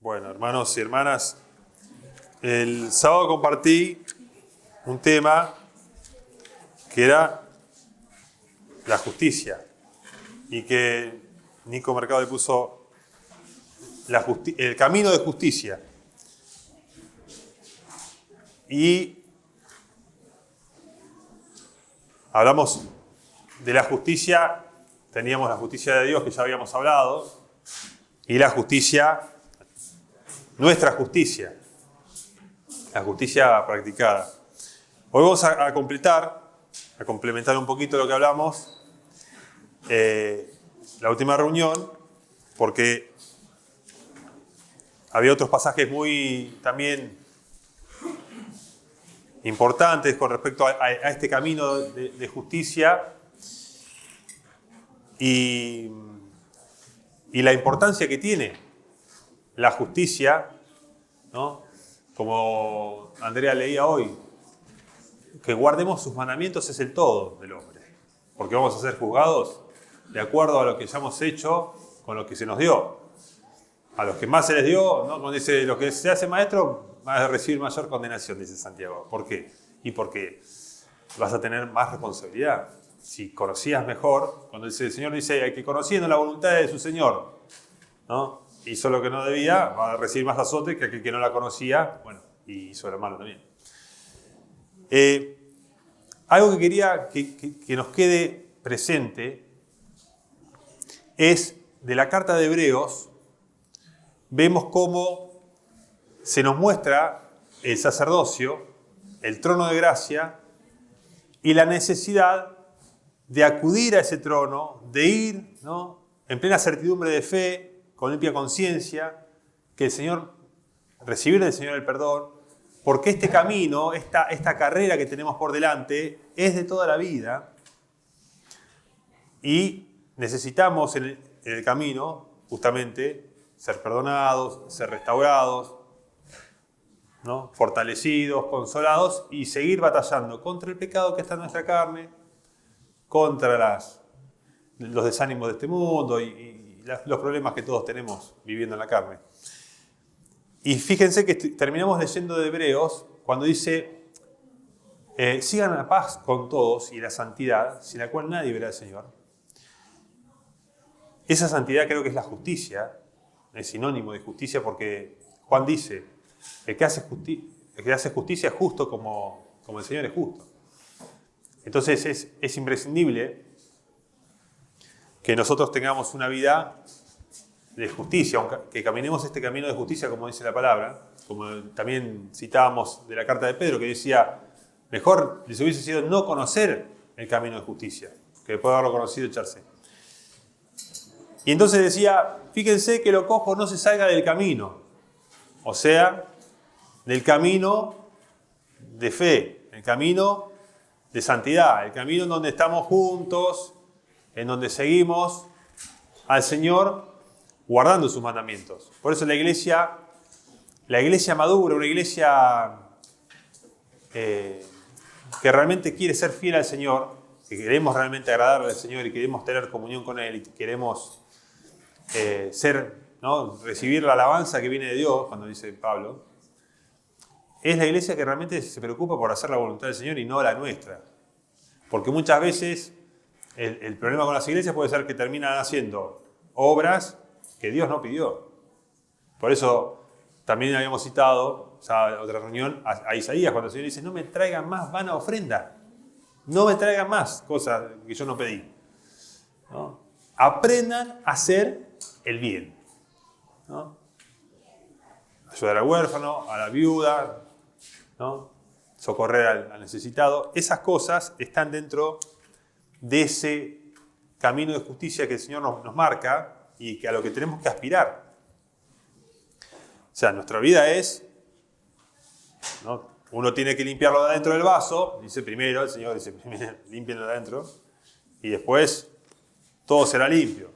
Bueno, hermanos y hermanas, el sábado compartí un tema que era la justicia y que Nico Mercado le puso el camino de justicia. Y hablamos de la justicia, teníamos la justicia de Dios que ya habíamos hablado, y la justicia, nuestra justicia, la justicia practicada. Hoy vamos a complementar un poquito lo que hablamos la última reunión, porque había otros pasajes muy también importantes con respecto a este camino de justicia y la importancia que tiene la justicia, ¿no? Como Andrea leía hoy, que guardemos sus mandamientos es el todo del hombre, porque vamos a ser juzgados de acuerdo a lo que hayamos hecho con lo que se nos dio. A los que más se les dio, ¿no? Cuando dice los que se hace maestro, van a recibir mayor condenación, dice Santiago. ¿Por qué? Y porque vas a tener más responsabilidad. Si conocías mejor, cuando el Señor dice que conociendo la voluntad de su Señor, ¿no? Hizo lo que no debía, va a recibir más azote que aquel que no la conocía, bueno, y hizo lo malo también. Algo que quería que nos quede presente es de la carta de Hebreos. Vemos cómo se nos muestra el sacerdocio, el trono de gracia y la necesidad de acudir a ese trono, de ir, ¿no?, en plena certidumbre de fe, con limpia conciencia, que el Señor, recibir del Señor el perdón, porque este camino, esta carrera que tenemos por delante es de toda la vida y necesitamos en el camino justamente ser perdonados, ser restaurados, ¿no?, fortalecidos, consolados y seguir batallando contra el pecado que está en nuestra carne, contra los desánimos de este mundo y los problemas que todos tenemos viviendo en la carne. Y fíjense que terminamos leyendo de Hebreos cuando dice: sigan la paz con todos y la santidad, sin la cual nadie verá al Señor. Esa santidad creo que es la justicia, es sinónimo de justicia, porque Juan dice: el que hace justicia es justo como el Señor es justo. Entonces es imprescindible que nosotros tengamos una vida de justicia, que caminemos este camino de justicia como dice la palabra, como también citábamos de la carta de Pedro, que decía: mejor les hubiese sido no conocer el camino de justicia, que después de haberlo conocido echarse. Y entonces decía: fíjense que lo cojo no se salga del camino, o sea, del camino de fe, el camino de santidad, el camino en donde estamos juntos, en donde seguimos al Señor guardando sus mandamientos. Por eso la iglesia madura, una iglesia que realmente quiere ser fiel al Señor, que queremos realmente agradarle al Señor y queremos tener comunión con Él y queremos recibir la alabanza que viene de Dios, cuando dice Pablo, es la iglesia que realmente se preocupa por hacer la voluntad del Señor y no la nuestra. Porque muchas veces el problema con las iglesias puede ser que terminan haciendo obras que Dios no pidió. Por eso también habíamos citado, ya en otra reunión, a Isaías, cuando el Señor dice: no me traigan más vana ofrenda, no me traigan más cosas que yo no pedí, ¿no? Aprendan a hacer el bien, ¿no? Ayudar al huérfano, a la viuda, ¿no?, socorrer al necesitado. Esas cosas están dentro de ese camino de justicia que el Señor nos marca y a lo que tenemos que aspirar. O sea, nuestra vida es, ¿no?, uno tiene que limpiarlo de adentro del vaso, dice primero, el Señor dice primero, límpienlo de adentro, y después todo será limpio.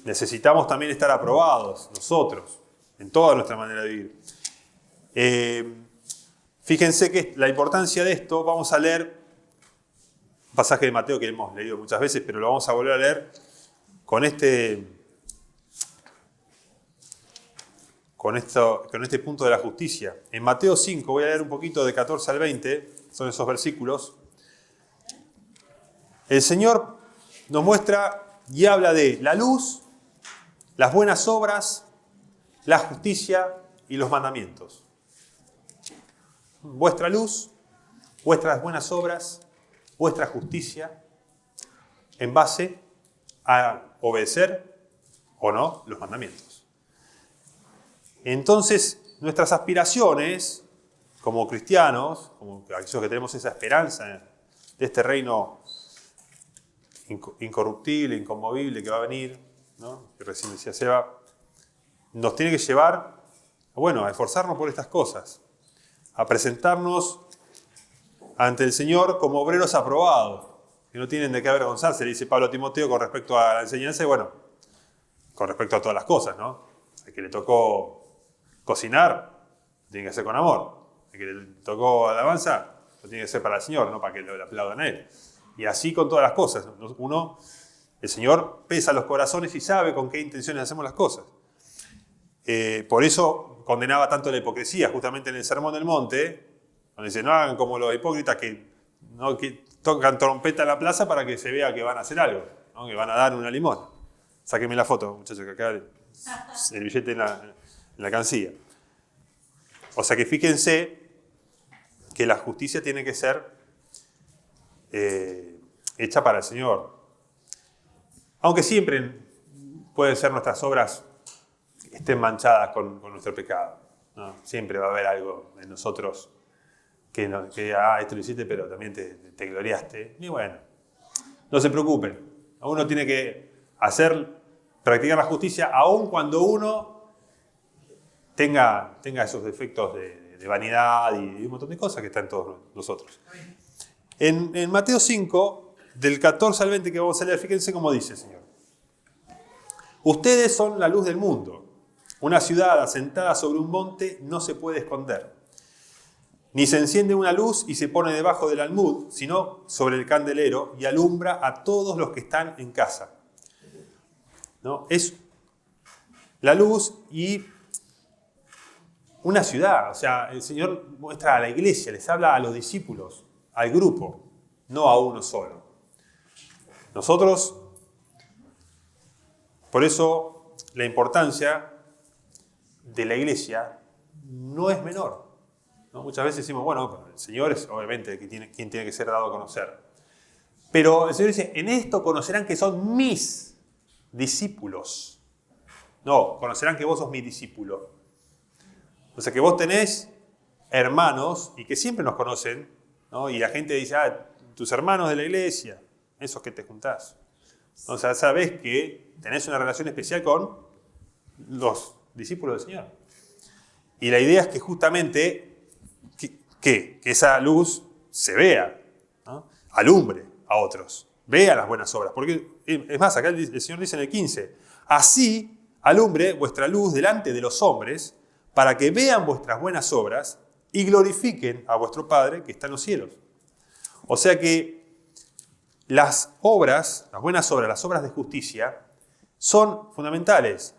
Necesitamos también estar aprobados nosotros, en toda nuestra manera de vivir. Fíjense que la importancia de esto, vamos a leer un pasaje de Mateo que hemos leído muchas veces, pero lo vamos a volver a leer con este con este punto de la justicia. En Mateo 5, voy a leer un poquito de 14 al 20, son esos versículos. El Señor nos muestra y habla de la luz, las buenas obras, la justicia y los mandamientos. Vuestra luz, vuestras buenas obras, vuestra justicia, en base a obedecer o no los mandamientos. Entonces, nuestras aspiraciones como cristianos, como aquellos que tenemos esa esperanza de este reino incorruptible, inconmovible que va a venir, ¿no? Que recién decía Seba, nos tiene que llevar a esforzarnos por estas cosas, a presentarnos ante el Señor como obreros aprobados, que no tienen de qué avergonzarse, le dice Pablo a Timoteo con respecto a la enseñanza y con respecto a todas las cosas, ¿no? El que le tocó cocinar, lo tiene que hacer con amor. El que le tocó alabanza, lo tiene que hacer para el Señor, no para que le aplaudan a Él. Y así con todas las cosas. El Señor pesa los corazones y sabe con qué intenciones hacemos las cosas. Por eso condenaba tanto la hipocresía, justamente en el Sermón del Monte, donde dice, no hagan como los hipócritas que tocan trompeta en la plaza para que se vea que van a hacer algo, ¿no? Que van a dar una limosna. Sáquenme la foto, muchachos, que acá el billete en la cancilla. O sea que fíjense que la justicia tiene que ser hecha para el Señor. Aunque siempre pueden ser nuestras obras estén manchadas con nuestro pecado, ¿no? Siempre va a haber algo en nosotros que esto lo hiciste, pero también te gloriaste. Y bueno, no se preocupen. Uno tiene que practicar la justicia, aun cuando uno tenga esos defectos de vanidad y un montón de cosas que están en todos nosotros. En Mateo 5, del 14 al 20 que vamos a leer, fíjense cómo dice el Señor. Ustedes son la luz del mundo. Una ciudad asentada sobre un monte no se puede esconder. Ni se enciende una luz y se pone debajo del almud, sino sobre el candelero y alumbra a todos los que están en casa. ¿No? Es la luz y una ciudad. O sea, el Señor muestra a la iglesia, les habla a los discípulos, al grupo, no a uno solo. Nosotros, por eso, la importancia de la iglesia no es menor, ¿no? Muchas veces decimos, bueno, el Señor es obviamente quien tiene que ser dado a conocer. Pero el Señor dice, en esto conocerán que son mis discípulos. No, conocerán que vos sos mi discípulo. O sea que vos tenés hermanos y que siempre nos conocen, ¿no? Y la gente dice, tus hermanos de la iglesia, esos que te juntás. O sea, sabés que tenés una relación especial con los discípulos del Señor. Y la idea es que justamente que esa luz se vea, ¿no? Alumbre a otros, vea las buenas obras. Porque, es más, acá el Señor dice en el 15, así alumbre vuestra luz delante de los hombres, para que vean vuestras buenas obras y glorifiquen a vuestro Padre que está en los cielos. O sea que las obras, las buenas obras, las obras de justicia, son fundamentales.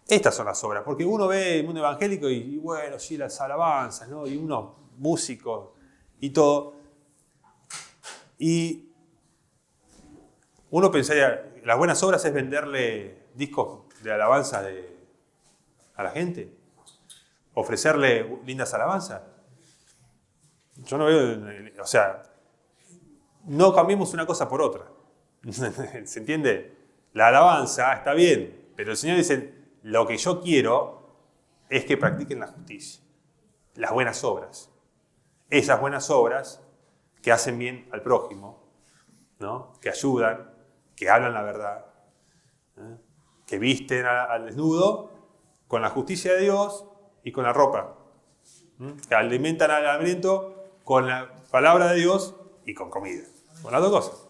Estas son las obras, porque uno ve el mundo evangélico y bueno, sí, las alabanzas, ¿no? Y unos músicos y todo. Y uno pensaría, las buenas obras es venderle discos de alabanza a la gente, ofrecerle lindas alabanzas. Yo no veo, o sea, no cambiemos una cosa por otra. ¿Se entiende? La alabanza está bien, pero el Señor dice, lo que yo quiero es que practiquen la justicia, las buenas obras. Esas buenas obras que hacen bien al prójimo, ¿no? Que ayudan, que hablan la verdad, ¿eh? Que visten al desnudo con la justicia de Dios y con la ropa, que alimentan al hambriento con la palabra de Dios y con comida, con las dos cosas.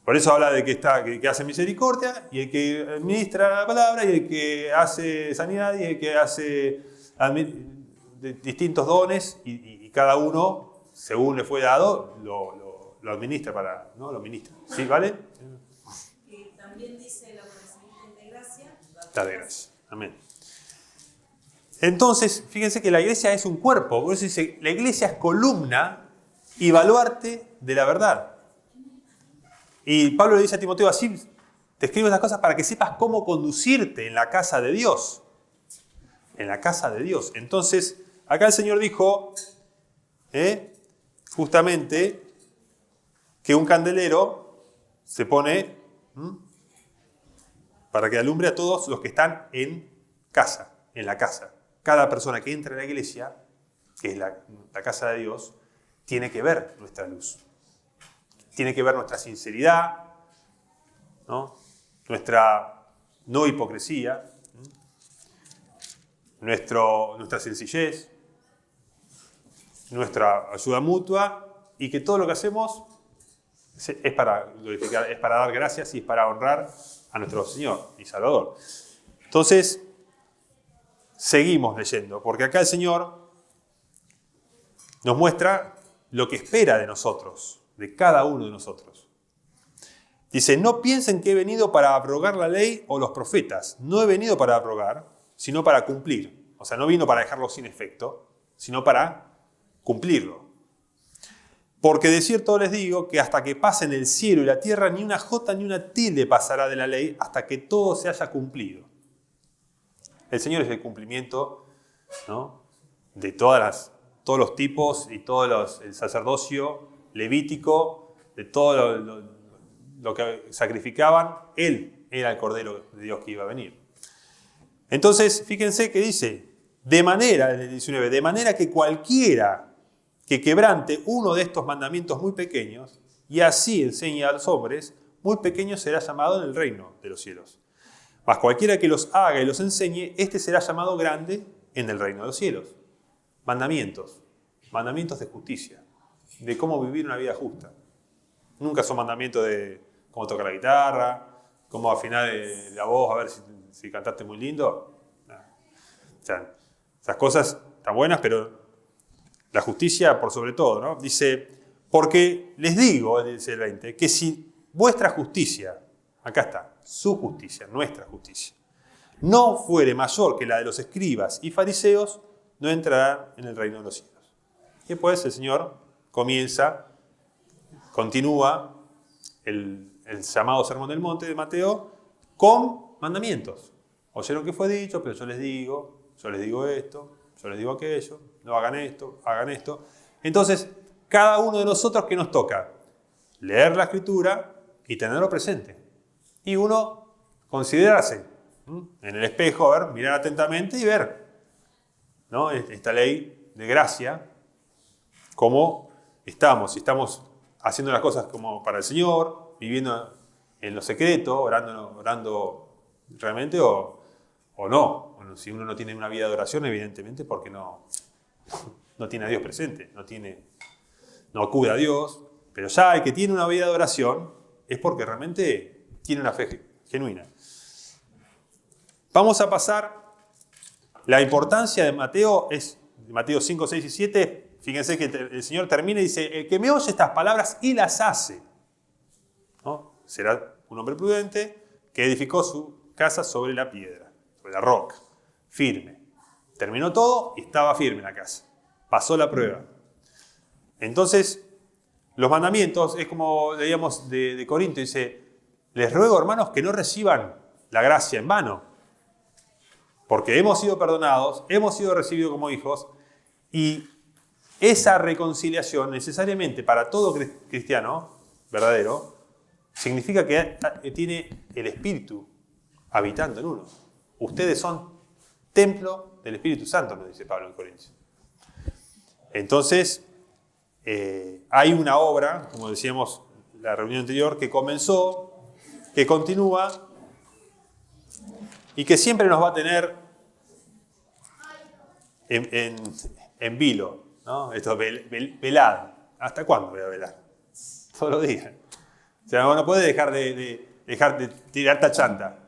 Por eso habla de que hace misericordia, y el que administra la palabra, y el que hace sanidad, y el que hace distintos dones, y cada uno, según le fue dado, lo administra para, ¿no? Lo ministra. ¿Sí, vale? También dice la recibiste de gracia. La de gracia. Amén. Entonces, fíjense que la iglesia es un cuerpo. Por eso dice, la iglesia es columna y baluarte de la verdad. Y Pablo le dice a Timoteo, así te escribo estas cosas para que sepas cómo conducirte en la casa de Dios. En la casa de Dios. Entonces, acá el Señor dijo, justamente, que un candelero se pone para que alumbre a todos los que están en casa, en la casa. Cada persona que entra en la iglesia, que es la casa de Dios, tiene que ver nuestra luz. Tiene que ver nuestra sinceridad, ¿no? Nuestra no hipocresía, nuestra sencillez, nuestra ayuda mutua, y que todo lo que hacemos es para glorificar, es para dar gracias y es para honrar a nuestro Señor y Salvador. Entonces, seguimos leyendo, porque acá el Señor nos muestra lo que espera de nosotros, de cada uno de nosotros. Dice, no piensen que he venido para abrogar la ley o los profetas. No he venido para abrogar, sino para cumplir. O sea, no vino para dejarlo sin efecto, sino para cumplirlo. Porque de cierto les digo que hasta que pasen el cielo y la tierra, ni una jota ni una tilde pasará de la ley hasta que todo se haya cumplido. El Señor es el cumplimiento, ¿no?, de todos los tipos y el sacerdocio levítico, de todo lo que sacrificaban. Él era el Cordero de Dios que iba a venir. Entonces, fíjense que dice, de manera que cualquiera que quebrante uno de estos mandamientos muy pequeños y así enseñe a los hombres, muy pequeño será llamado en el reino de los cielos. Mas cualquiera que los haga y los enseñe, este será llamado grande en el reino de los cielos. Mandamientos de justicia, de cómo vivir una vida justa. Nunca son mandamientos de cómo tocar la guitarra, cómo afinar la voz, a ver si cantaste muy lindo. No. O sea, esas cosas están buenas, pero la justicia por sobre todo, ¿no? Dice, porque les digo, dice el 20, que si vuestra justicia, acá está, su justicia, nuestra justicia, no fuere mayor que la de los escribas y fariseos, no entrarán en el reino de los cielos. Y después el Señor continúa el llamado Sermón del Monte de Mateo con mandamientos. Oyeron que fue dicho, pero yo les digo esto, yo les digo aquello, no hagan esto, hagan esto. Entonces, cada uno de nosotros, ¿qué nos toca? Leer la Escritura y tenerlo presente. Y uno considerarse en el espejo, a ver, mirar atentamente y ver, ¿no?, esta ley de gracia, cómo estamos, si estamos haciendo las cosas como para el Señor, viviendo en lo secreto, orando realmente o no. Bueno, si uno no tiene una vida de oración, evidentemente porque no tiene a Dios presente, no acude a Dios, pero ya el que tiene una vida de oración es porque realmente tiene una fe genuina. Vamos a pasar, la importancia de Mateo es, Mateo 5, 6 y 7, fíjense que el Señor termina y dice, el que me oye estas palabras y las hace, ¿no?, será un hombre prudente que edificó su casa sobre la piedra, sobre la roca, firme. Terminó todo y estaba firme la casa. Pasó la prueba. Entonces, los mandamientos, es como leíamos de Corinto, dice, les ruego, hermanos, que no reciban la gracia en vano, porque hemos sido perdonados, hemos sido recibidos como hijos, y esa reconciliación necesariamente para todo cristiano verdadero significa que tiene el Espíritu habitando en uno. Ustedes son templo del Espíritu Santo, nos dice Pablo en Corintios. Entonces, hay una obra, como decíamos en la reunión anterior, que comenzó, que continúa y que siempre nos va a tener en vilo, ¿no? Esto, velado. ¿Hasta cuándo voy a velar? Todos los días. O sea, no puede dejar de tirar esta chanta.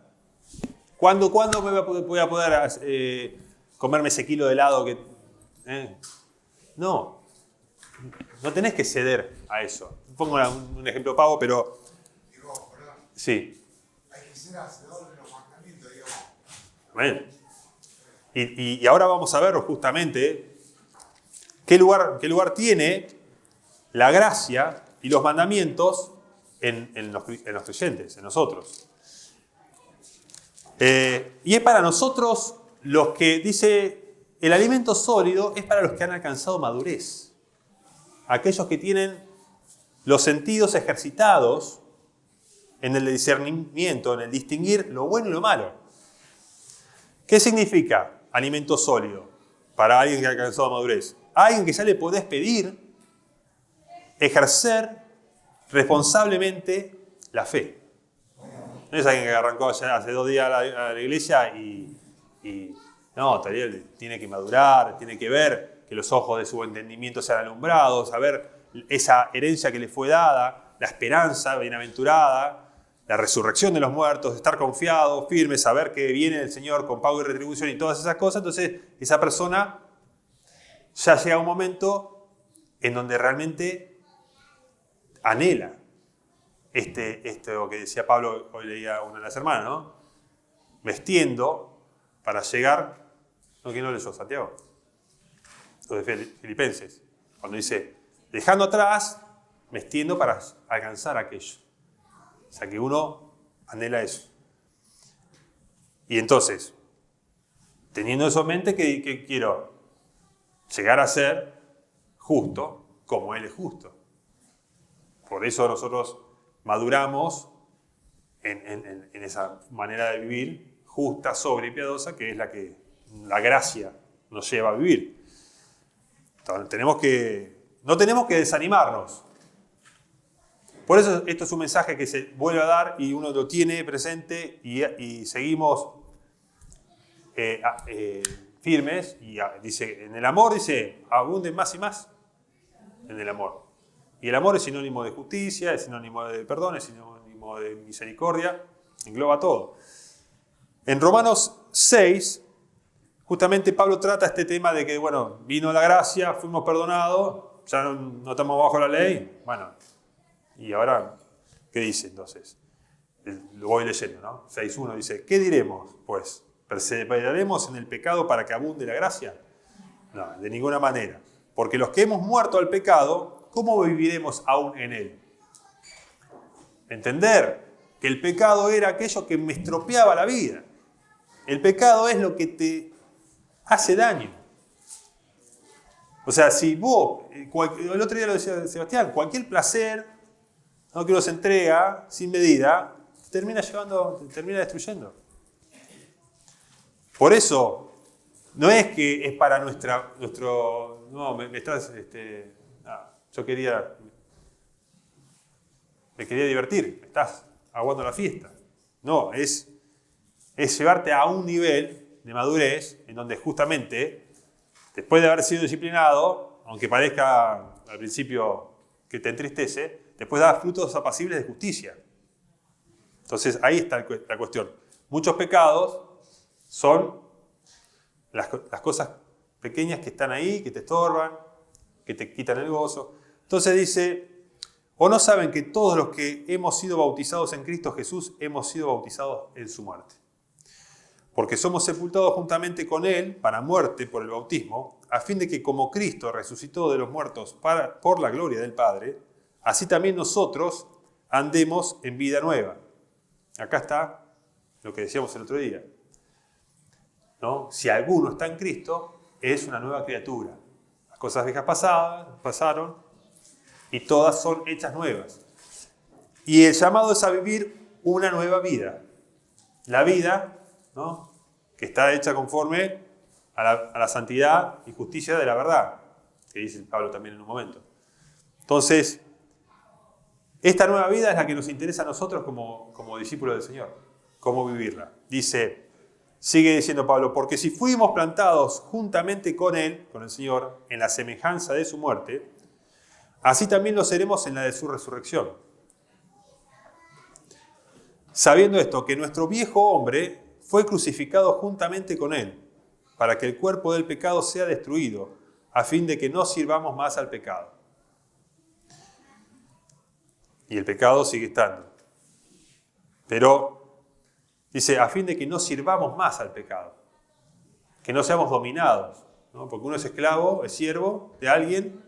¿Cuándo voy a poder comerme ese kilo de helado que... No tenés que ceder a eso. Pongo un ejemplo pavo, pero... Digo, perdón. Sí. Hay que ser hacedor de los mandamientos, digamos. Amén. Y ahora vamos a ver justamente qué lugar tiene la gracia y los mandamientos en los creyentes, en nosotros. Y es para nosotros los que, dice, el alimento sólido es para los que han alcanzado madurez. Aquellos que tienen los sentidos ejercitados en el discernimiento, en el distinguir lo bueno y lo malo. ¿Qué significa alimento sólido para alguien que ha alcanzado madurez? A alguien que ya le podés pedir ejercer responsablemente la fe. No es alguien que arrancó ya hace 2 días a la iglesia y no, todavía tiene que madurar, tiene que ver que los ojos de su entendimiento sean alumbrados, saber esa herencia que le fue dada, la esperanza bienaventurada, la resurrección de los muertos, estar confiado, firme, saber que viene el Señor con pago y retribución y todas esas cosas. Entonces, esa persona ya llega a un momento en donde realmente anhela esto que decía Pablo, hoy leía una de las hermanas, ¿no? Vestiendo para llegar, ¿no? ¿Quién lo leyó? Santiago, o de Filipenses, cuando dice, dejando atrás, vestiendo para alcanzar aquello. O sea que uno anhela eso. Y entonces, teniendo eso en mente, que quiero llegar a ser justo como Él es justo. Por eso nosotros maduramos en esa manera de vivir justa, sobria y piadosa, que es la que la gracia nos lleva a vivir. Entonces, no tenemos que desanimarnos. Por eso esto es un mensaje que se vuelve a dar y uno lo tiene presente y seguimos firmes. Y dice, en el amor, dice, abunden más y más en el amor. Y el amor es sinónimo de justicia, es sinónimo de perdón, es sinónimo de misericordia, engloba todo. En Romanos 6, justamente Pablo trata este tema de que, bueno, vino la gracia, fuimos perdonados, ya no estamos bajo la ley, bueno, y ahora, ¿qué dice entonces? Lo voy leyendo, ¿no? 6.1 dice, ¿qué diremos, pues? ¿Perseveraremos en el pecado para que abunde la gracia? No, de ninguna manera. Porque los que hemos muerto al pecado, ¿cómo viviremos aún en él? Entender que el pecado era aquello que me estropeaba la vida. El pecado es lo que te hace daño. O sea, si vos, el otro día lo decía Sebastián, cualquier placer, ¿no?, que uno se entrega sin medida, termina destruyendo. Por eso, no es que es para nuestro, no, me estás, yo me quería divertir, me estás aguando la fiesta. No, es llevarte a un nivel de madurez en donde justamente, después de haber sido disciplinado, aunque parezca al principio que te entristece, después da frutos apacibles de justicia. Entonces ahí está la cuestión. Muchos pecados son las cosas pequeñas que están ahí, que te estorban, que te quitan el gozo. Entonces dice, ¿o no saben que todos los que hemos sido bautizados en Cristo Jesús hemos sido bautizados en su muerte? Porque somos sepultados juntamente con Él para muerte por el bautismo, a fin de que como Cristo resucitó de los muertos por la gloria del Padre, así también nosotros andemos en vida nueva. Acá está lo que decíamos el otro día, ¿no? Si alguno está en Cristo, es una nueva criatura. Las cosas viejas pasaron y todas son hechas nuevas. Y el llamado es a vivir una nueva vida. La vida, ¿no?, que está hecha conforme a la santidad y justicia de la verdad, que dice Pablo también en un momento. Entonces, esta nueva vida es la que nos interesa a nosotros como discípulos del Señor. ¿Cómo vivirla? Sigue diciendo Pablo, porque si fuimos plantados juntamente con Él, con el Señor, en la semejanza de su muerte, así también lo seremos en la de su resurrección. Sabiendo esto, que nuestro viejo hombre fue crucificado juntamente con Él, para que el cuerpo del pecado sea destruido, a fin de que no sirvamos más al pecado. Y el pecado sigue estando. Pero dice, a fin de que no sirvamos más al pecado. que no seamos dominados, ¿no? Porque uno es esclavo, es siervo de alguien,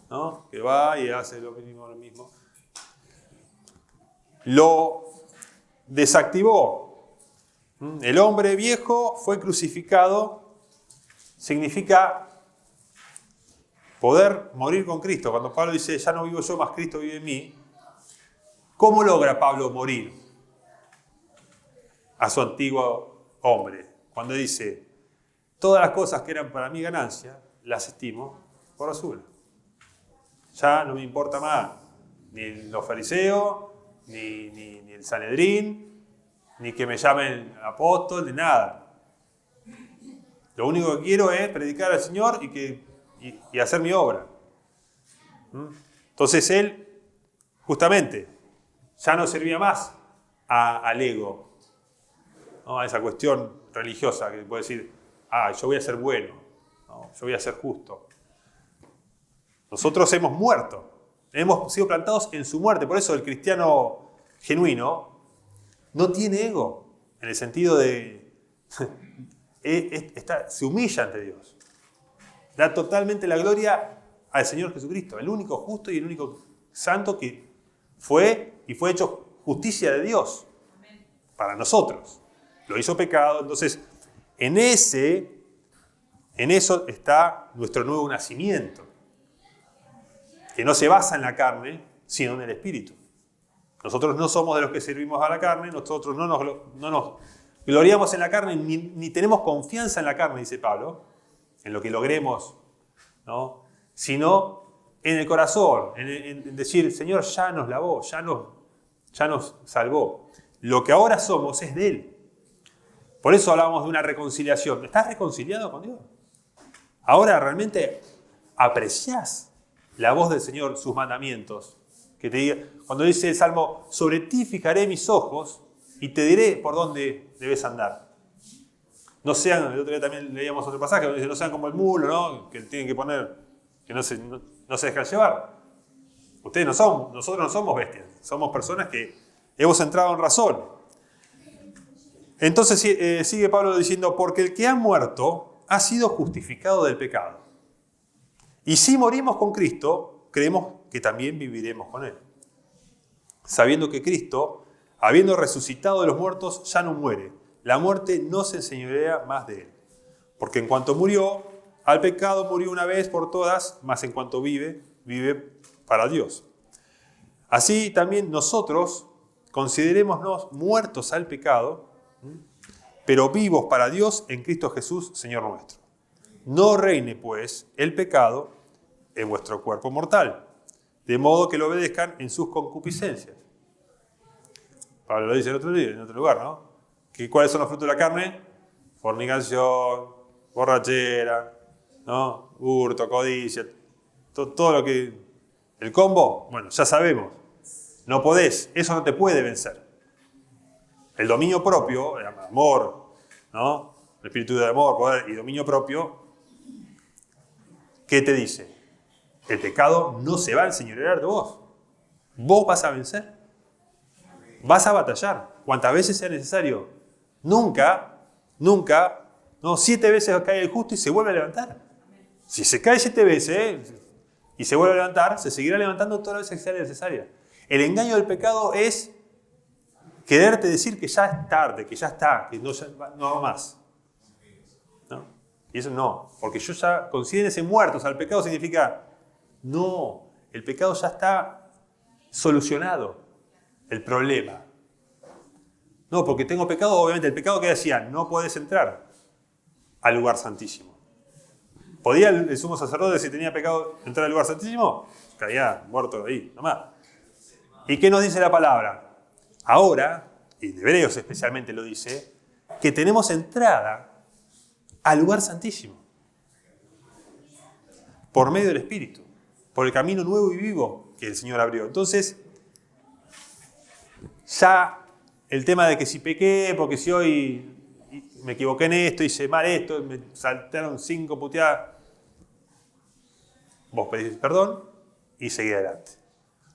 ¿no? Que va y hace lo mismo. Lo desactivó. El hombre viejo fue crucificado, significa poder morir con Cristo. Cuando Pablo dice, ya no vivo yo, más Cristo vive en mí, ¿cómo logra Pablo morir a su antiguo hombre? Cuando dice, todas las cosas que eran para mí ganancia, las estimo por basura. Ya no me importa más ni los fariseos, ni el Sanedrín, ni que me llamen apóstol, ni nada. Lo único que quiero es predicar al Señor y hacer mi obra. Entonces él, justamente, ya no servía más al ego, ¿no? A esa cuestión religiosa que puede decir, yo voy a ser bueno, ¿no? Yo voy a ser justo. Nosotros hemos muerto, hemos sido plantados en su muerte. Por eso el cristiano genuino no tiene ego, en el sentido de se humilla ante Dios. Da totalmente la gloria al Señor Jesucristo, el único justo y el único santo que fue hecho justicia de Dios para nosotros. Lo hizo pecado. Entonces, en eso está nuestro nuevo nacimiento, que no se basa en la carne, sino en el Espíritu. Nosotros no somos de los que servimos a la carne, nosotros no nos gloriamos en la carne, ni tenemos confianza en la carne, dice Pablo, en lo que logremos, ¿no? Sino en el corazón, en decir, Señor, ya nos lavó, ya nos salvó. Lo que ahora somos es de Él. Por eso hablábamos de una reconciliación. ¿Estás reconciliado con Dios? Ahora realmente apreciás la voz del Señor, sus mandamientos. Que te diga, cuando dice el Salmo, sobre ti fijaré mis ojos y te diré por dónde debes andar. No sean, el otro día también leíamos otro pasaje donde dice, no sean como el mulo, ¿no? Que tienen que poner, que no se dejan llevar. Nosotros no somos bestias, somos personas que hemos entrado en razón. Entonces sigue Pablo diciendo, porque el que ha muerto ha sido justificado del pecado. Y si morimos con Cristo, creemos que también viviremos con Él. Sabiendo que Cristo, habiendo resucitado de los muertos, ya no muere. La muerte no se enseñorea más de Él. Porque en cuanto murió, al pecado murió una vez por todas, mas en cuanto vive, vive para Dios. Así también nosotros considerémonos muertos al pecado, pero vivos para Dios en Cristo Jesús, Señor nuestro. No reine, pues, el pecado en vuestro cuerpo mortal, de modo que lo obedezcan en sus concupiscencias. Pablo lo dice en otro lugar, ¿no? ¿Cuáles son los frutos de la carne? Fornicación, borrachera, ¿no? Hurto, codicia, todo lo que... El combo, bueno, ya sabemos. No podés, eso no te puede vencer. El dominio propio, el amor, ¿no? El espíritu de amor, poder y dominio propio, ¿qué te dice? El pecado no se va a enseñorear de vos. Vos vas a vencer. Vas a batallar. Cuantas veces sea necesario. Nunca, no, 7 veces cae el justo y se vuelve a levantar. Si se cae 7 veces y se vuelve a levantar, se seguirá levantando todas las veces que sea necesaria. El engaño del pecado es quererte decir que ya es tarde, que ya está, que no va más. ¿No? Y eso no, porque yo ya considérense muertos. Al pecado significa, no, el pecado ya está solucionado, el problema. No, porque tengo pecado, obviamente el pecado que decía, no podés entrar al lugar santísimo. ¿Podía el sumo sacerdote, si tenía pecado, entrar al lugar santísimo? Caía muerto ahí, nomás. ¿Y qué nos dice la palabra? Ahora, y en Hebreos especialmente lo dice, que tenemos entrada al lugar santísimo. Por medio del Espíritu. Por el camino nuevo y vivo que el Señor abrió. Entonces, ya el tema de que si pequé, porque si hoy me equivoqué en esto, hice mal esto, me saltaron 5 puteadas, vos pedís perdón y seguí adelante.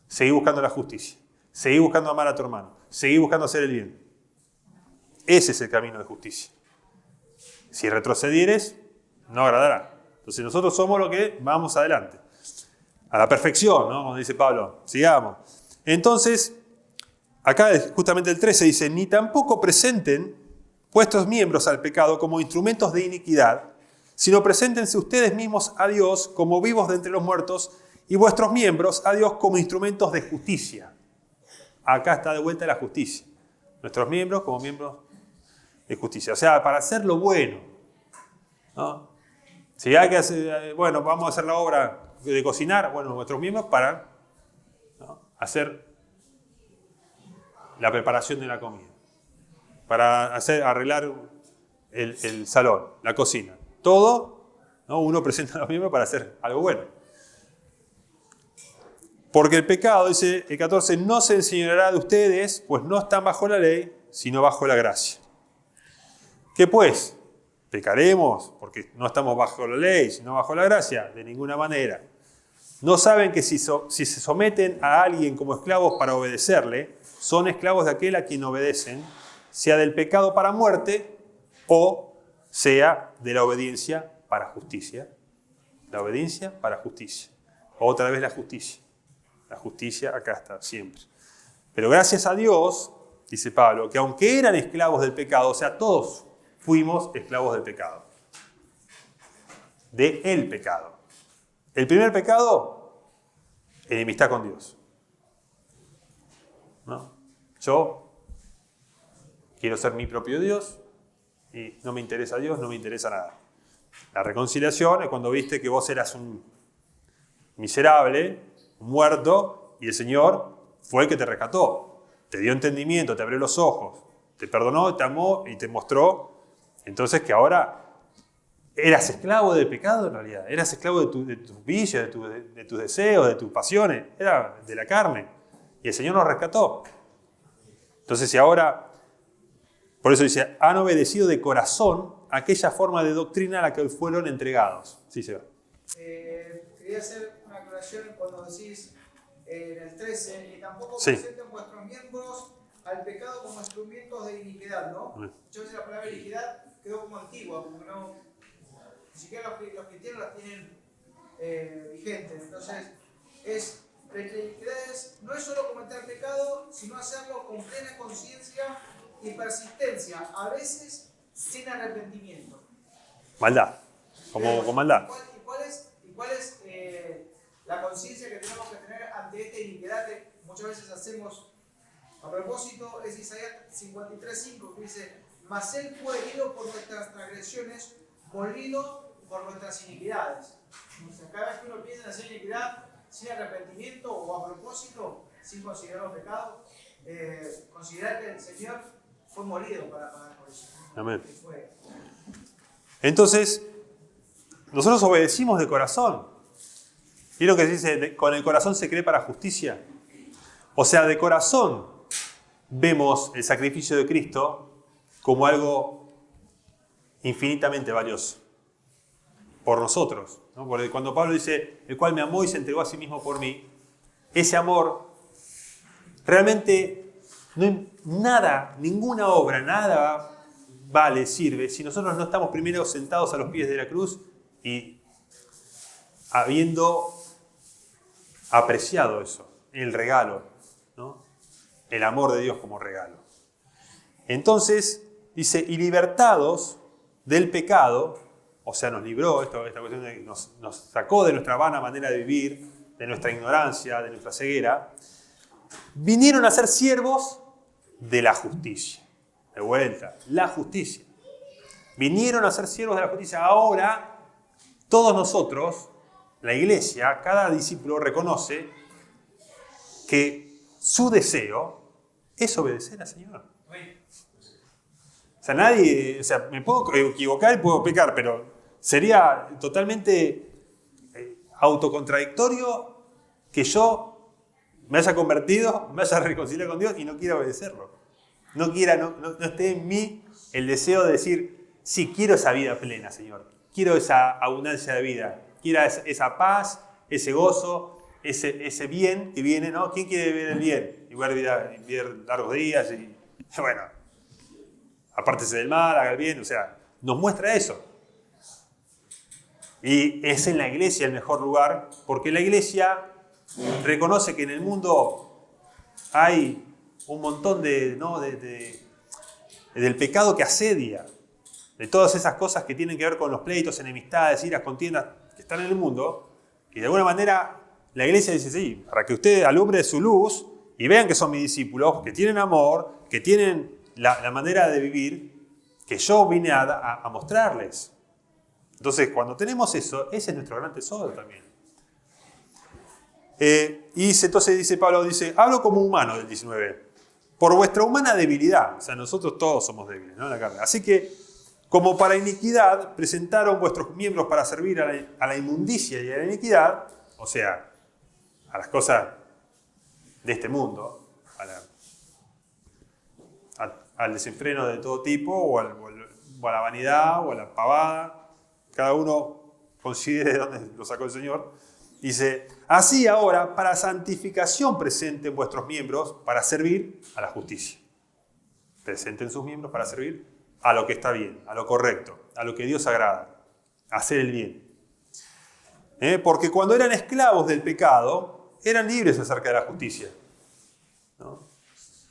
Seguí buscando la justicia. Seguí buscando amar a tu hermano. Seguí buscando hacer el bien. Ese es el camino de justicia. Si retrocedieres, no agradará. Entonces nosotros somos los que vamos adelante. A la perfección, ¿no? Como dice Pablo. Sigamos. Entonces, acá justamente el 13 dice, ni tampoco presenten vuestros miembros al pecado como instrumentos de iniquidad, sino preséntense ustedes mismos a Dios como vivos de entre los muertos y vuestros miembros a Dios como instrumentos de justicia. Acá está de vuelta la justicia. Nuestros miembros como miembros de justicia. O sea, para hacer lo bueno, ¿no? Si hay que hacer, bueno, vamos a hacer la obra de cocinar, bueno, nuestros miembros para, ¿no?, hacer la preparación de la comida, para arreglar el salón, la cocina. Todo, ¿no?, uno presenta a los miembros para hacer algo bueno. Porque el pecado, dice el 14, no se enseñoreará de ustedes, pues no están bajo la ley, sino bajo la gracia. ¿Qué pues? ¿Pecaremos porque no estamos bajo la ley, sino bajo la gracia? De ninguna manera. ¿No saben que si se someten a alguien como esclavos para obedecerle, son esclavos de aquel a quien obedecen, sea del pecado para muerte o sea de la obediencia para justicia? La obediencia para justicia. Otra vez la justicia. La justicia acá está, siempre. Pero gracias a Dios, dice Pablo, que aunque eran esclavos del pecado, o sea, todos fuimos esclavos del pecado. De el pecado. El primer pecado, enemistad con Dios. ¿No? Yo quiero ser mi propio Dios y no me interesa Dios, no me interesa nada. La reconciliación es cuando viste que vos eras un miserable, un muerto, y el Señor fue el que te rescató. Te dio entendimiento, te abrió los ojos, te perdonó, te amó y te mostró entonces que ahora eras esclavo del pecado en realidad. Eras esclavo de tus vicios, de tus deseos, de tus pasiones. Era de la carne. Y el Señor nos rescató. Entonces, si ahora, por eso dice, han obedecido de corazón aquella forma de doctrina a la que fueron entregados. Sí, se va. Quería hacer una aclaración cuando decís en el 13, que tampoco Sí. presenten vuestros miembros al pecado como instrumentos de iniquidad, ¿no? Muchas veces la palabra iniquidad quedó como antigua, como que no, ni siquiera los cristianos la tienen vigente. Entonces, la iniquidad no es solo cometer pecado, sino hacerlo con plena conciencia y persistencia, a veces sin arrepentimiento. Maldad, con maldad. ¿Y cuál es la conciencia que tenemos que tener ante esta iniquidad que muchas veces hacemos a propósito? Es Isaías 53:5, que dice: mas él fue herido por nuestras transgresiones, molido por nuestras iniquidades. O sea, cada vez que uno piensa en hacer iniquidad sin arrepentimiento o a propósito, sin considerar los pecados, considerar que el Señor fue molido para pagar por eso. Amén. Entonces, nosotros obedecimos de corazón. ¿Vieron que dice, con el corazón se cree para justicia? O sea, de corazón vemos el sacrificio de Cristo como algo infinitamente valioso por nosotros, ¿no? Porque cuando Pablo dice, el cual me amó y se entregó a sí mismo por mí, ese amor realmente nada, ninguna obra, nada vale, sirve, si nosotros no estamos primero sentados a los pies de la cruz y habiendo apreciado eso, el regalo, ¿no? El amor de Dios como regalo. Entonces, dice, y libertados del pecado, o sea, nos libró, esta cuestión de nos sacó de nuestra vana manera de vivir, de nuestra ignorancia, de nuestra ceguera, vinieron a ser siervos de la justicia. De vuelta, la justicia. Vinieron a ser siervos de la justicia. Ahora, todos nosotros, la iglesia, cada discípulo reconoce que su deseo es obedecer al Señor. O sea, me puedo equivocar y puedo pecar, pero sería totalmente autocontradictorio que yo me haya convertido, me haya reconciliado con Dios y no quiera obedecerlo. No esté en mí el deseo de decir, sí, quiero esa vida plena, Señor. Quiero esa abundancia de vida. Quiero esa paz, ese gozo, ese bien que viene, ¿no? ¿Quién quiere vivir el bien? Y vivir largos días y, bueno, apártese del mal, haga el bien. O sea, nos muestra eso. Y es en la iglesia el mejor lugar, porque la iglesia reconoce que en el mundo hay un montón del pecado que asedia, de todas esas cosas que tienen que ver con los pleitos, enemistades, iras, contiendas que están en el mundo, y de alguna manera la iglesia dice, sí, para que usted alumbre su luz y vean que son mis discípulos, que tienen amor, que tienen la manera de vivir que yo vine a mostrarles. Entonces, cuando tenemos eso, ese es nuestro gran tesoro también. Entonces dice Pablo, hablo como humano del 19, por vuestra humana debilidad, o sea, nosotros todos somos débiles, ¿no? En la carne. Así que, como para iniquidad, presentaron vuestros miembros para servir a la inmundicia y a la iniquidad, o sea, a las cosas de este mundo, al desenfreno de todo tipo, o a la vanidad, o a la pavada, cada uno considere de dónde lo sacó el Señor. Dice, así ahora, para santificación presenten vuestros miembros para servir a la justicia. Presenten sus miembros para servir a lo que está bien, a lo correcto, a lo que Dios agrada, a hacer el bien. Porque cuando eran esclavos del pecado, eran libres acerca de la justicia. ¿No?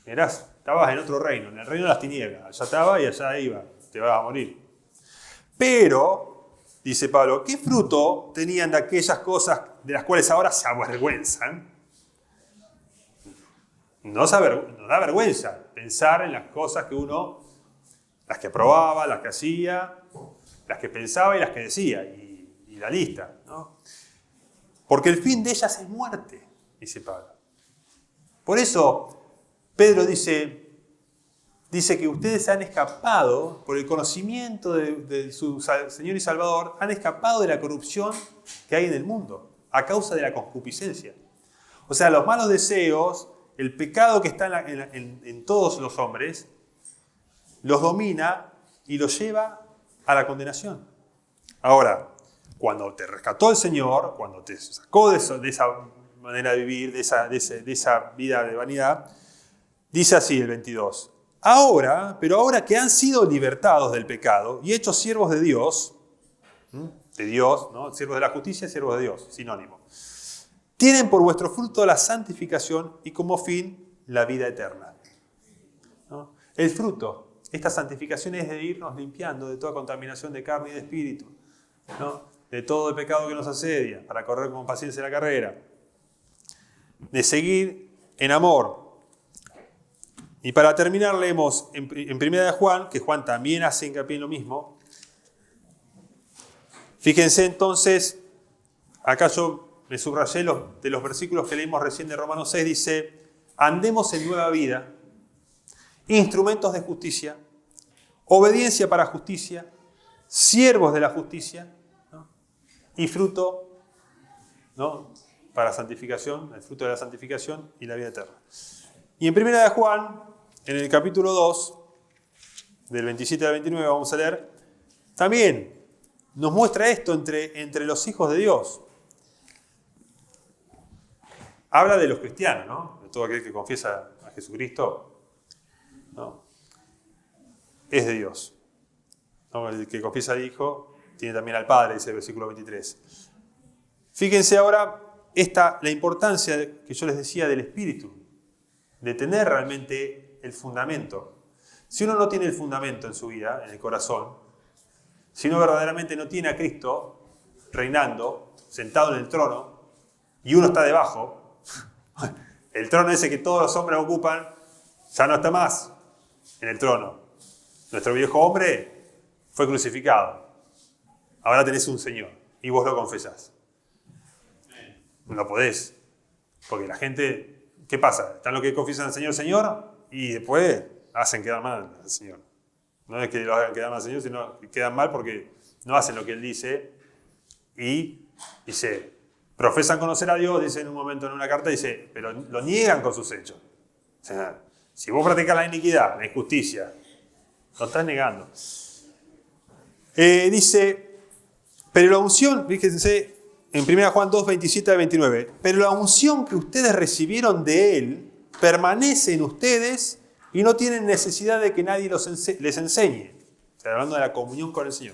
Estabas en otro reino, en el reino de las tinieblas. Allá estaba y allá iba, te vas a morir. Pero, dice Pablo, ¿qué fruto tenían de aquellas cosas de las cuales ahora se avergüenzan? Nos da vergüenza pensar en las cosas que uno, las que aprobaba, las que hacía, las que pensaba y las que decía, y la lista, ¿no? Porque el fin de ellas es muerte, dice Pablo. Por eso, Pedro dice que ustedes han escapado, por el conocimiento de su Señor y Salvador, han escapado de la corrupción que hay en el mundo, a causa de la concupiscencia. O sea, los malos deseos, el pecado que está en todos los hombres, los domina y los lleva a la condenación. Ahora, cuando te rescató el Señor, cuando te sacó de esa manera de vivir, de esa vida de vanidad, dice así el 22. Pero ahora que han sido libertados del pecado y hechos siervos de Dios, ¿no? Siervos de la justicia, siervos de Dios, sinónimo. Tienen por vuestro fruto la santificación y como fin la vida eterna. ¿No? El fruto, esta santificación es de irnos limpiando de toda contaminación de carne y de espíritu, ¿no? De todo el pecado que nos asedia, para correr con paciencia la carrera, de seguir en amor. Y para terminar leemos en 1 de Juan, que Juan también hace hincapié en lo mismo. Fíjense entonces, acá yo me subrayé de los versículos que leímos recién de Romanos 6, dice, andemos en nueva vida, instrumentos de justicia, obediencia para justicia, siervos de la justicia, ¿no? Y fruto, ¿no? Para santificación, el fruto de la santificación y la vida eterna. Y en 1 de Juan, en el capítulo 2, del 27 al 29, vamos a leer, también nos muestra esto entre los hijos de Dios. Habla de los cristianos, ¿no? De todo aquel que confiesa a Jesucristo, ¿no? Es de Dios. ¿No? El que confiesa al Hijo tiene también al Padre, dice el versículo 23. Fíjense ahora la importancia que yo les decía del Espíritu, de tener realmente el fundamento. Si uno no tiene el fundamento en su vida, en el corazón, si uno verdaderamente no tiene a Cristo reinando, sentado en el trono, y uno está debajo, el trono ese que todos los hombres ocupan, ya no está más en el trono. Nuestro viejo hombre fue crucificado. Ahora tenés un Señor y vos lo confesás. No podés, porque la gente, ¿qué pasa? Están los que confiesan al Señor, Señor, y después hacen quedar mal al Señor. No es que lo hagan quedar mal al Señor, sino que quedan mal porque no hacen lo que Él dice y dice, profesan conocer a Dios, dice en un momento en una carta, dice, pero lo niegan con sus hechos. O sea, si vos practicas la iniquidad, la injusticia, lo estás negando. Dice, pero la unción, fíjense, en 1 Juan 2, 27 a 29, pero la unción que ustedes recibieron de Él permanece en ustedes y no tienen necesidad de que nadie les enseñe. O Está hablando de la comunión con el Señor.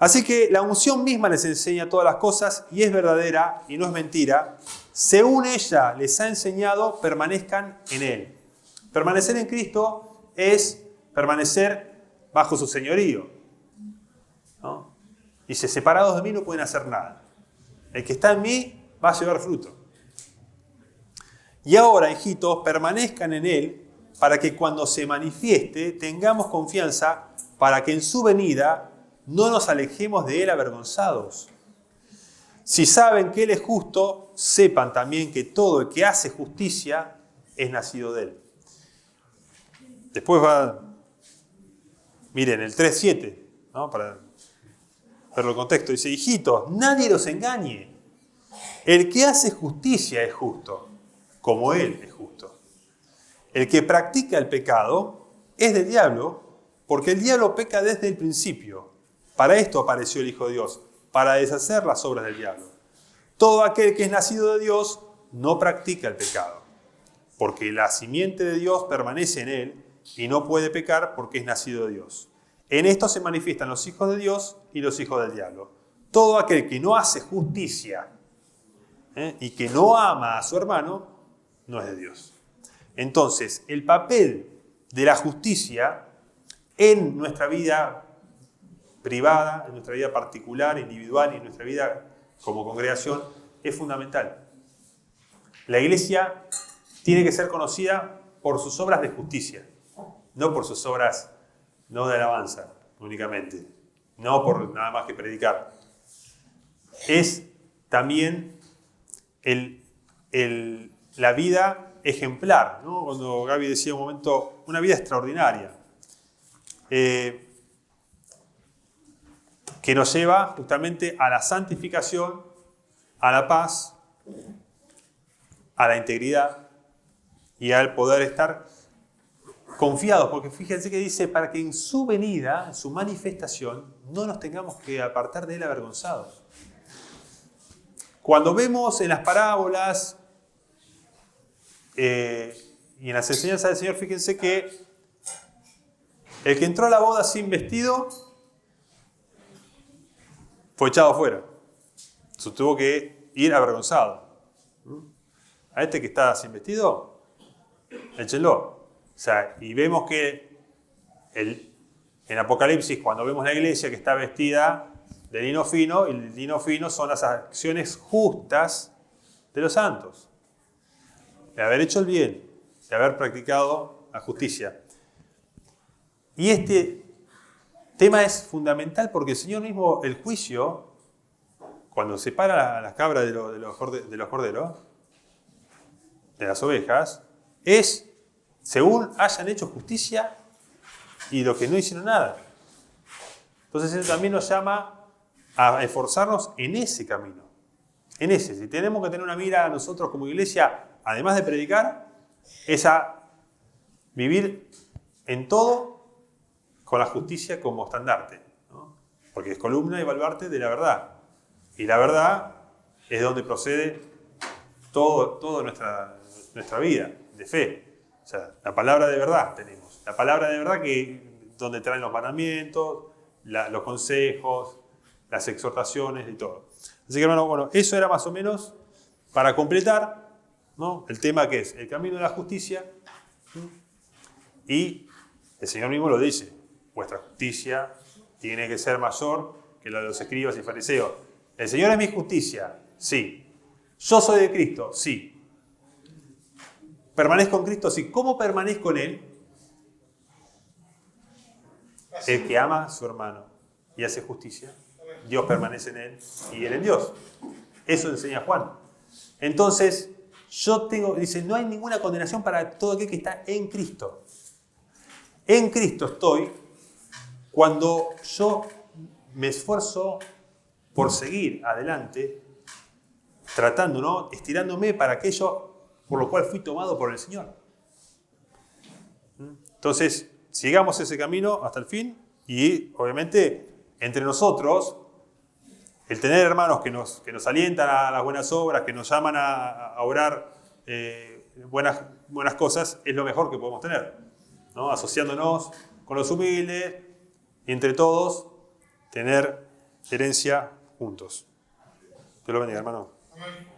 Así que la unción misma les enseña todas las cosas y es verdadera y no es mentira. Según ella les ha enseñado, permanezcan en Él. Permanecer en Cristo es permanecer bajo su señorío, ¿no? Dice, separados de mí no pueden hacer nada. El que está en mí va a llevar fruto. Y ahora, hijitos, permanezcan en Él para que cuando se manifieste tengamos confianza para que en su venida no nos alejemos de Él avergonzados. Si saben que Él es justo, sepan también que todo el que hace justicia es nacido de Él. Después va, miren, el 3:7, ¿no? Para verlo en contexto. Dice, hijitos, nadie los engañe. El que hace justicia es justo, como Él es justo. El que practica el pecado es del diablo, porque el diablo peca desde el principio. Para esto apareció el Hijo de Dios, para deshacer las obras del diablo. Todo aquel que es nacido de Dios no practica el pecado, porque la simiente de Dios permanece en él y no puede pecar porque es nacido de Dios. En esto se manifiestan los hijos de Dios y los hijos del diablo. Todo aquel que no hace justicia y que no ama a su hermano, no es de Dios. Entonces, el papel de la justicia en nuestra vida privada, en nuestra vida particular, individual y en nuestra vida como congregación es fundamental. La iglesia tiene que ser conocida por sus obras de justicia, no por sus obras no de alabanza únicamente, no por nada más que predicar. Es también la vida ejemplar, ¿no? Cuando Gaby decía un momento, una vida extraordinaria, que nos lleva justamente a la santificación, a la paz, a la integridad y al poder estar confiados, porque fíjense que dice, para que en su venida, en su manifestación, no nos tengamos que apartar de él avergonzados. Cuando vemos en las parábolas y en las enseñanzas del Señor, fíjense que el que entró a la boda sin vestido fue echado afuera. Se tuvo que ir avergonzado. A este que está sin vestido, échenlo. O sea, y vemos que en Apocalipsis, cuando vemos la iglesia que está vestida de lino fino, y el lino fino son las acciones justas de los santos. De haber hecho el bien, de haber practicado la justicia. Y este tema es fundamental porque el Señor mismo, el juicio, cuando separa las cabras de los corderos, de las ovejas, es según hayan hecho justicia y los que no hicieron nada. Entonces Él también nos llama a esforzarnos en ese camino. En ese. Si tenemos que tener una mira nosotros como iglesia, además de predicar, es a vivir en todo con la justicia como estandarte, ¿no? Porque es columna y baluarte de la verdad. Y la verdad es donde procede toda nuestra vida de fe. O sea, la palabra de verdad tenemos. La palabra de verdad que donde traen los mandamientos, los consejos, las exhortaciones y todo. Así que, hermano, bueno, eso era más o menos para completar, ¿no? El tema que es el camino de la justicia. Y el Señor mismo lo dice. Vuestra justicia tiene que ser mayor que la de los escribas y fariseos. ¿El Señor es mi justicia? Sí. ¿Yo soy de Cristo? Sí. ¿Permanezco en Cristo? Sí. ¿Cómo permanezco en Él? El que ama a su hermano y hace justicia, Dios permanece en Él y Él en Dios. Eso enseña Juan. Entonces, dice, no hay ninguna condenación para todo aquel que está en Cristo. En Cristo estoy cuando yo me esfuerzo por seguir adelante, tratando, ¿no? Estirándome para aquello por lo cual fui tomado por el Señor. Entonces, sigamos ese camino hasta el fin y, obviamente, entre nosotros, el tener hermanos que nos alientan a las buenas obras, que nos llaman a orar buenas cosas, es lo mejor que podemos tener, ¿no? Asociándonos con los humildes, y entre todos tener herencia juntos. Dios lo bendiga, hermano. Amén.